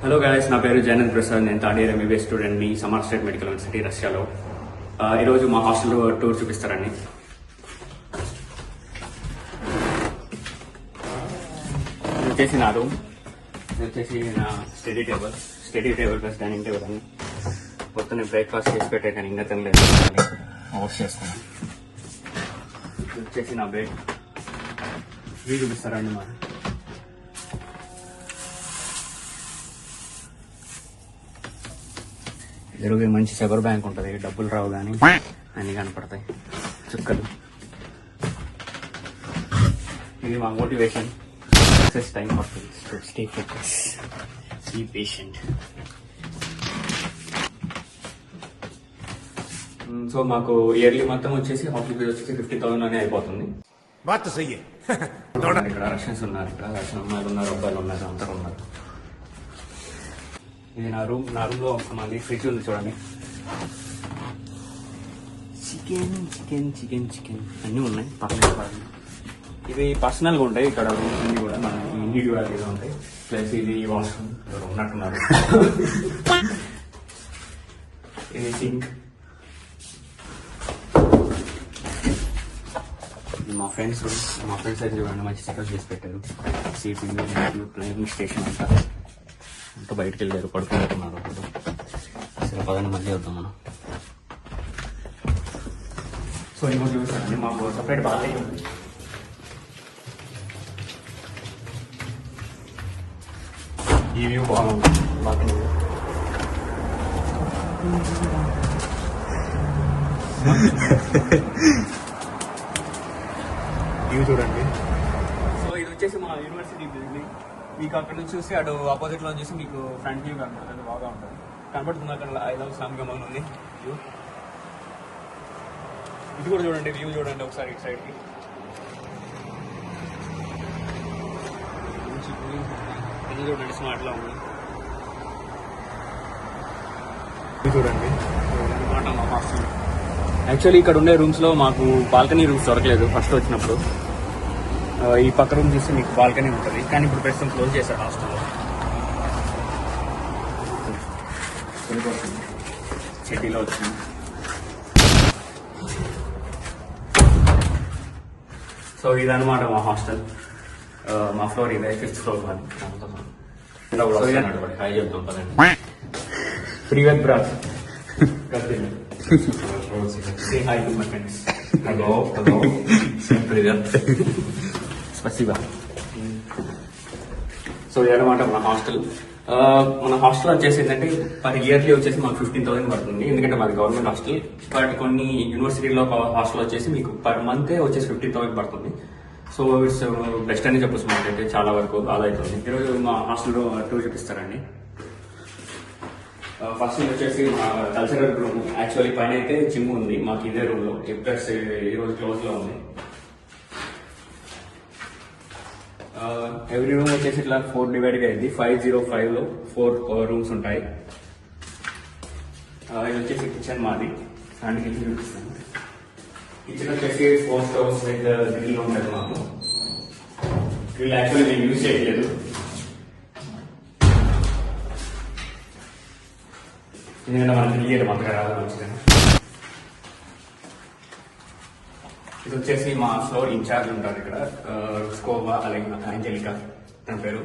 Hello guys, నా పేరు జయనంద్ ప్రసాద్. నేను థర్డ్ ఇయర్ ఎంబీబీఎస్ స్టూడెంట్ని, సమర్ స్టేట్ మెడికల్ యూనివర్సిటీ, రష్యాలో. ఈరోజు మా హాస్టల్లో టూర్ చూపిస్తారండి. ఇది వచ్చేసి నా రూమ్, ఇది వచ్చేసి నా study table plus dining table అని. పొద్దున్నే బ్రేక్ఫాస్ట్ చేసి పెట్టే కానీ ఇంకా తినలేదు, వాష్ చేసుకున్నాను. ఇది వచ్చేసి నా బెడ్. ఇవి చూపిస్తారండి మా ఎదురుగా మంచి సెవర్ బ్యాంక్ ఉంటుంది, డబ్బులు రావు కానీ అన్ని కనపడతాయి చుక్కలు. ఇది మా motivation, success time to stay focus, be patient. So మాకు ఇయర్లీ మొత్తం వచ్చేసి హాస్టల్ ఫీజు వచ్చేసి 50,000 అనే అయిపోతుంది. ఇక్కడ రష్యన్స్ ఉన్నారు, ఇక్కడ రష్యన్ అమ్మాయిలు ఉన్నారు, అబ్బాయిలు ఉన్నారు, అందరూ ఉన్నారు. ఇది నా రూమ్ లో మాది ఫ్రిడ్జ్ ఉంది చూడండి. చికెన్ అన్నీ ఉన్నాయి పక్కన. ఇవి పర్సనల్గా ఉంటాయి, ఇక్కడ రూమ్స్ అన్ని కూడా మన ఇండివిజువాలిటీగా ఉంటాయి. ప్లస్ ఇది వాష్రూమ్ ఉన్నట్టున్నారు. ఇది సింక్. మా ఫ్రెండ్స్ అయితే చూడండి మంచి సెటప్ చేసి పెట్టారు. సీటింగ్, ప్లేయింగ్ స్టేషన్ అంతా బయటకు వెళ్ళారు, పడుకుంటున్నారు. సరే పదండి మళ్ళీ వద్దాం మనం. సో ఇంకోటి చూసానండి, మాకు సపరేట్ బాల్కనీ ఉంది. ఈ వ్యూ బాగుంది బాల్కనీ. వ్యూ చూడండి. సో ఇది వచ్చేసి మా యూనివర్సిటీ బిల్డింగ్. మీకు అక్కడ నుంచి చూస్తే అటు ఆపోజిట్ లో చూసి మీకు ఫ్రంట్ వ్యూ కనపడుతుంది, బాగా ఉంటుంది. కనపడుతుంది అక్కడ ఐ లవ్ ఇస్లామిక్ మౌన్ ఉంది వ్యూ. ఇది కూడా చూడండి, వ్యూ చూడండి ఒకసారి ఇటు సైడ్కి. ఇది చూడండి, స్మార్ట్ లా ఉంది. ఇది చూడండి అనమాట మా హాస్టల్. యాక్చువల్లీ ఇక్కడ ఉండే రూమ్స్ లో మాకు బాల్కనీ రూమ్స్ దొరకలేదు ఫస్ట్ వచ్చినప్పుడు. ఈ పక్క రూమ్ చూస్తే మీకు బాల్కనీ ఉంటుంది, కానీ ఇప్పుడు ప్రస్తుతం క్లోజ్ చేశారు హాస్టల్లో. సిటీలో వచ్చింది. సో ఇదన్నమాట మా హాస్టల్. మా ఫ్లోర్ ఇదే, 5th ఫ్లోర్ మాది. హాయ్ చెప్తాం పదండి. ప్రియత్ bros say hi to my friends. Hello. Привет. Спасибо. So ఇదన్నమాట మన హాస్టల్. మన హాస్టల్ వచ్చేసి ఏంటంటే పర్ ఇయర్లీ వచ్చేసి మాకు 15,000 పడుతుంది, ఎందుకంటే మాది గవర్నమెంట్ హాస్టల్. బట్ కొన్ని యూనివర్సిటీలో హాస్టల్ వచ్చేసి మీకు పర్ మంతే వచ్చేసి 15,000 పడుతుంది. సో ఇట్స్ బెస్ట్ అని చెప్పొచ్చు. మాకైతే చాలా వరకు ఆదా అవుతుంది. ఈరోజు మా హాస్టల్లో టూర్ చూపిస్తారండి. ఫస్ట్ వచ్చేసి మా కల్చరల్ రూమ్. యాక్చువల్లీ పైన అయితే జిమ్ ఉంది మాకు ఇదే రూమ్ లో, ప్లస్ ఈ రోజు క్లోజ్ లో ఉంది. ఎవ్రీ రూమ్ వచ్చేసి ఇట్లా 4 డివైడ్ గా అయింది. 505 లో 4 రూమ్స్ ఉంటాయి. ఇది వచ్చేసి కిచెన్ మాది. అండ్ కిచెన్ చూపిస్తాను. కిచెన్ వచ్చేసి 4 స్టవ్స్ విత్ గ్రిల్ ఉంటుంది మాకు. గ్రిల్ యాక్చువల్లీ నేను యూజ్ చేయట్లేదు, ఎందుకంటే మనకి క్లియర్ మంతగా రాదు మంచిగా. ఇది వచ్చేసి మా ఫ్లోర్ ఇన్ఛార్జ్ ఉంటారు ఇక్కడ, స్కోవా అలాగే అంజలికా తన పేరు.